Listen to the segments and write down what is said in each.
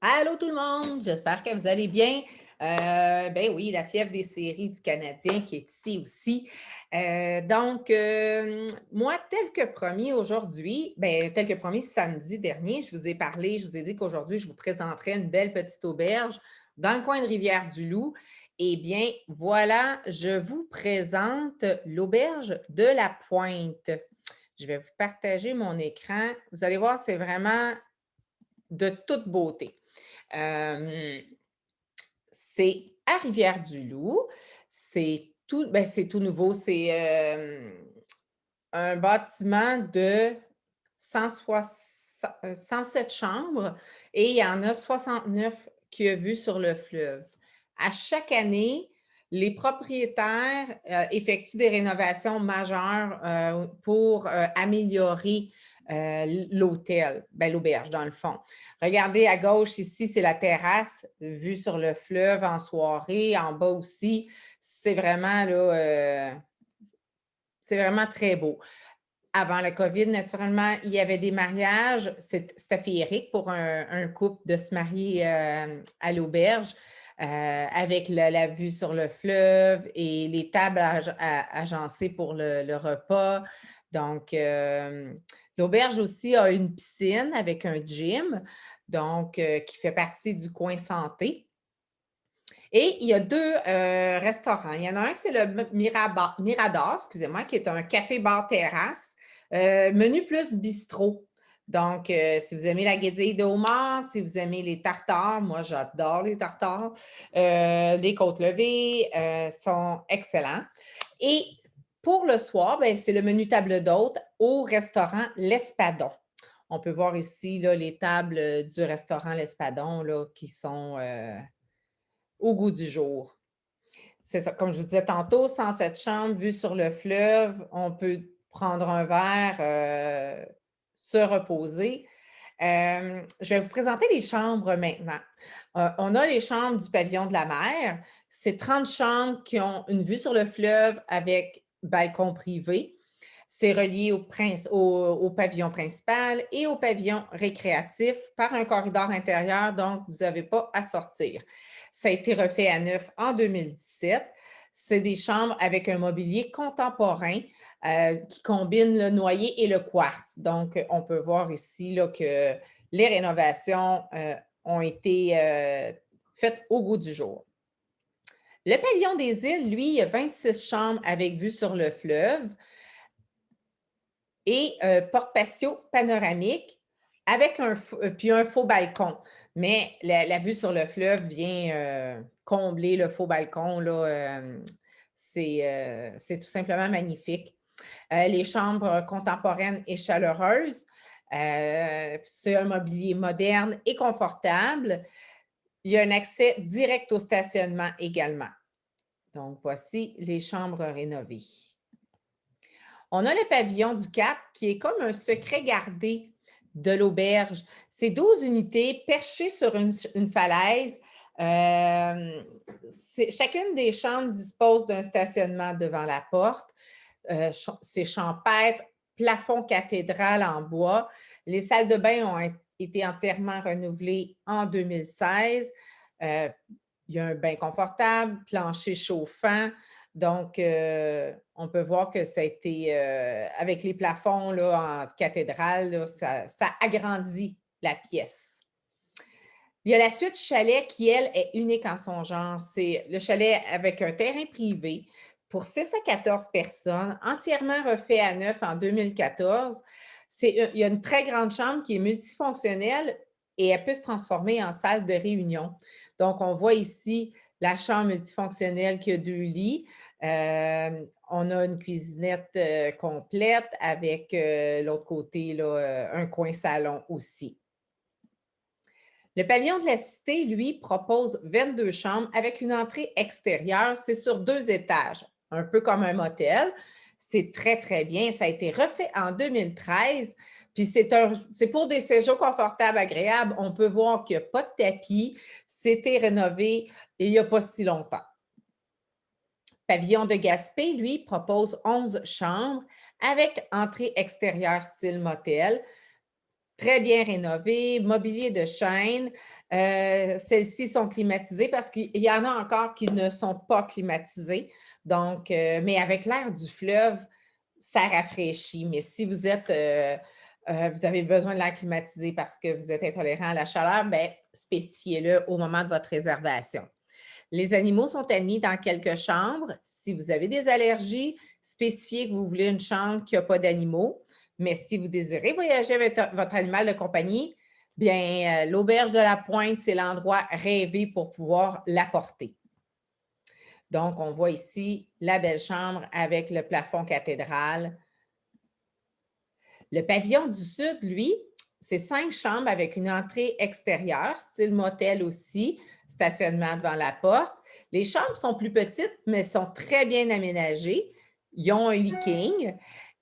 Allô tout le monde, j'espère que vous allez bien. Ben oui, la fièvre des séries du Canadien qui est ici aussi. Moi, tel que promis aujourd'hui, tel que promis samedi dernier, je vous ai parlé, je vous ai dit qu'aujourd'hui, je vous présenterai une belle petite auberge dans le coin de Rivière-du-Loup. Eh bien, voilà, je vous présente l'auberge de la Pointe. Je vais vous partager mon écran. Vous allez voir, c'est vraiment de toute beauté. Euh, c'est à Rivière-du-Loup. C'est tout nouveau. C'est un bâtiment de 107 chambres et il y en a 69 qui a vue sur le fleuve. À chaque année, les propriétaires effectuent des rénovations majeures pour améliorer l'hôtel, l'auberge dans le fond. Regardez à gauche ici, c'est la terrasse vue sur le fleuve en soirée. En bas aussi, c'est vraiment c'est vraiment très beau. Avant la COVID, naturellement, il y avait des mariages. C'était féerique pour un couple de se marier à l'auberge avec la vue sur le fleuve et les tables agencées pour le repas. Donc, l'auberge aussi a une piscine avec un gym, qui fait partie du coin santé. Et il y a deux restaurants. Il y en a un qui c'est le Mirador, excusez-moi, qui est un café-bar-terrasse, menu plus bistrot. Donc, si vous aimez la guédille de homard, si vous aimez les tartares, moi j'adore les tartares, les côtes levées sont excellents. Et pour le soir, c'est le menu table d'hôte au restaurant L'Espadon. On peut voir ici là, les tables du restaurant L'Espadon là, qui sont au goût du jour. C'est ça, comme je vous disais tantôt, 107 chambres, vue sur le fleuve, on peut prendre un verre, se reposer. Je vais vous présenter les chambres maintenant. On a les chambres du pavillon de la mer. C'est 30 chambres qui ont une vue sur le fleuve avec balcon privé. C'est relié au pavillon principal et au pavillon récréatif par un corridor intérieur, donc vous n'avez pas à sortir. Ça a été refait à neuf en 2017. C'est des chambres avec un mobilier contemporain qui combine le noyer et le quartz. Donc, on peut voir ici là, que les rénovations ont été faites au goût du jour. Le pavillon des îles, lui, il y a 26 chambres avec vue sur le fleuve et porte-patio panoramique avec puis un faux balcon. Mais la vue sur le fleuve vient combler le faux balcon. C'est tout simplement magnifique. Les chambres contemporaines et chaleureuses. C'est un mobilier moderne et confortable. Il y a un accès direct au stationnement également. Donc, voici les chambres rénovées. On a le pavillon du Cap qui est comme un secret gardé de l'auberge. C'est 12 unités perchées sur une falaise. Chacune des chambres dispose d'un stationnement devant la porte. C'est champêtre, plafond cathédrale en bois. Les salles de bain ont été entièrement renouvelées en 2016. Il y a un bain confortable, plancher chauffant. Donc, on peut voir que ça a été, avec les plafonds là, en cathédrale, là, ça agrandit la pièce. Il y a la suite chalet qui, elle, est unique en son genre. C'est le chalet avec un terrain privé pour 6 à 14 personnes, entièrement refait à neuf en 2014. Il y a une très grande chambre qui est multifonctionnelle et elle peut se transformer en salle de réunion. Donc, on voit ici la chambre multifonctionnelle qui a 2 lits. On a une cuisinette complète avec l'autre côté, là, un coin salon aussi. Le pavillon de la Cité, lui, propose 22 chambres avec une entrée extérieure. C'est sur 2 étages, un peu comme un motel. C'est très, très bien. Ça a été refait en 2013. Puis c'est pour des séjours confortables, agréables. On peut voir qu'il n'y a pas de tapis. C'était rénové il n'y a pas si longtemps. Pavillon de Gaspé, lui, propose 11 chambres avec entrée extérieure style motel. très bien rénovées, mobilier de chaîne. Celles-ci sont climatisées parce qu'il y en a encore qui ne sont pas climatisées. Donc, mais avec l'air du fleuve, ça rafraîchit. Mais si vous êtes, vous avez besoin de l'air climatisé parce que vous êtes intolérant à la chaleur, bien, spécifiez-le au moment de votre réservation. Les animaux sont admis dans quelques chambres. Si vous avez des allergies, spécifiez que vous voulez une chambre qui n'a pas d'animaux. Mais si vous désirez voyager avec votre animal de compagnie, bien, l'auberge de la Pointe, c'est l'endroit rêvé pour pouvoir l'apporter. Donc, on voit ici la belle chambre avec le plafond cathédrale. Le pavillon du Sud, lui, c'est 5 chambres avec une entrée extérieure, style motel aussi, stationnement devant la porte. Les chambres sont plus petites, mais sont très bien aménagées. Ils ont un leaking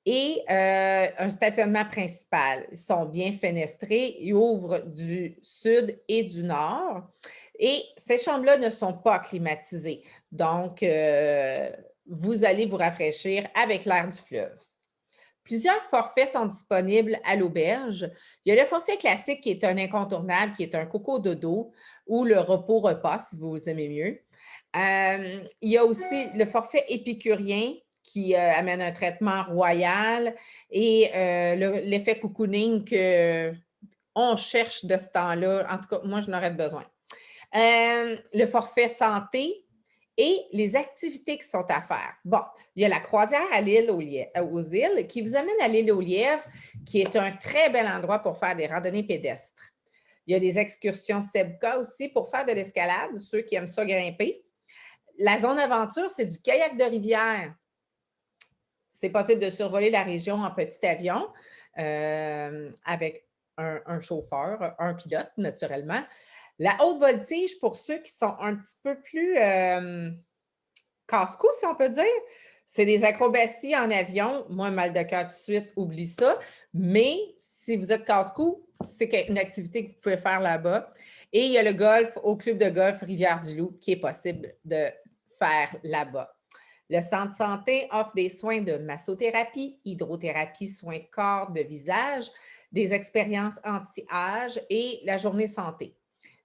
et un stationnement principal. Ils sont bien fenestrés. Ils ouvrent du sud et du nord. Et ces chambres-là ne sont pas climatisées. Donc, vous allez vous rafraîchir avec l'air du fleuve. Plusieurs forfaits sont disponibles à l'auberge. Il y a le forfait classique qui est un incontournable, qui est un coco dodo ou le repos-repas, si vous aimez mieux. Il y a aussi le forfait épicurien qui amène un traitement royal et l'effet cocooning qu'on cherche de ce temps-là. En tout cas, moi, je n'aurais besoin. Le forfait santé et les activités qui sont à faire. Bon, il y a la croisière à l'île aux îles qui vous amène à l'île aux lièvres, qui est un très bel endroit pour faire des randonnées pédestres. Il y a des excursions SEBCA aussi pour faire de l'escalade, ceux qui aiment ça grimper. La zone aventure, c'est du kayak de rivière. C'est possible de survoler la région en petit avion avec un chauffeur, un pilote, naturellement. La haute voltige, pour ceux qui sont un petit peu plus casse-cou, si on peut dire, c'est des acrobaties en avion. Moi, mal de cœur tout de suite, oublie ça. Mais si vous êtes casse-cou, c'est une activité que vous pouvez faire là-bas. Et il y a le golf au club de golf Rivière-du-Loup qui est possible de faire là-bas. Le centre santé offre des soins de massothérapie, hydrothérapie, soins de corps, de visage, des expériences anti-âge et la journée santé.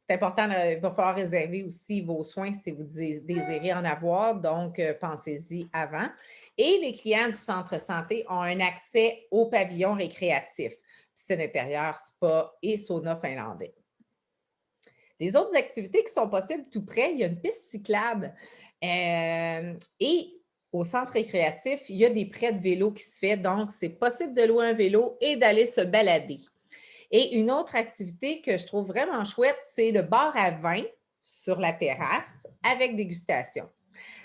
C'est important, il va falloir réserver aussi vos soins si vous désirez en avoir, donc pensez-y avant. Et les clients du centre santé ont un accès au pavillon récréatif, piscine intérieure, spa et sauna finlandais. Les autres activités qui sont possibles tout près, il y a une piste cyclable et au centre récréatif, il y a des prêts de vélo qui se fait, donc c'est possible de louer un vélo et d'aller se balader. Et une autre activité que je trouve vraiment chouette, c'est le bar à vin sur la terrasse avec dégustation.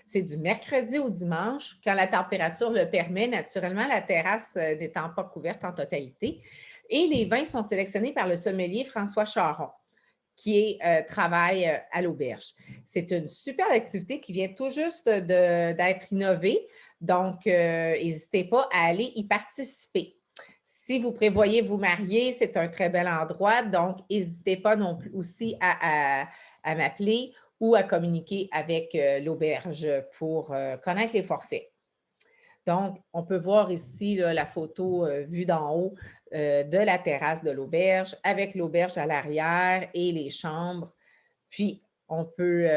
C'est du mercredi au dimanche, quand la température le permet, naturellement, la terrasse n'étant pas couverte en totalité. Et les vins sont sélectionnés par le sommelier François Charon, qui travaille à l'auberge. C'est une super activité qui vient tout juste d'être innovée, donc n'hésitez pas à aller y participer. Si vous prévoyez vous marier, c'est un très bel endroit, donc n'hésitez pas non plus aussi à m'appeler ou à communiquer avec l'auberge pour connaître les forfaits. Donc, on peut voir ici là, la photo vue d'en haut de la terrasse de l'auberge avec l'auberge à l'arrière et les chambres. Puis, on peut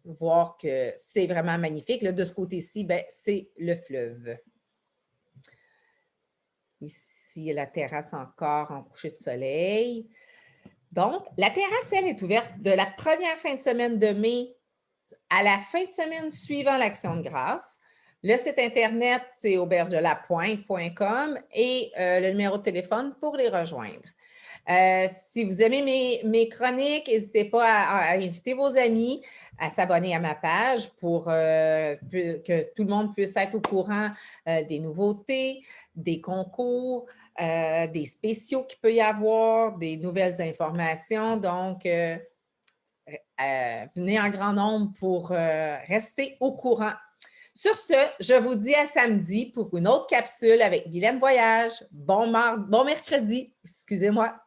voir que c'est vraiment magnifique. Là, de ce côté-ci, c'est le fleuve. Ici, la terrasse encore en coucher de soleil. Donc, la terrasse, elle, est ouverte de la première fin de semaine de mai à la fin de semaine suivant l'Action de grâce. Le site Internet, c'est aubergedelapointe.com et le numéro de téléphone pour les rejoindre. Si vous aimez mes chroniques, n'hésitez pas à inviter vos amis à s'abonner à ma page pour que tout le monde puisse être au courant des nouveautés, des concours, des spéciaux qu'il peut y avoir, des nouvelles informations. Donc, venez en grand nombre pour rester au courant. Sur ce, je vous dis à samedi pour une autre capsule avec Guylaine Voyage. Bon mercredi, excusez-moi.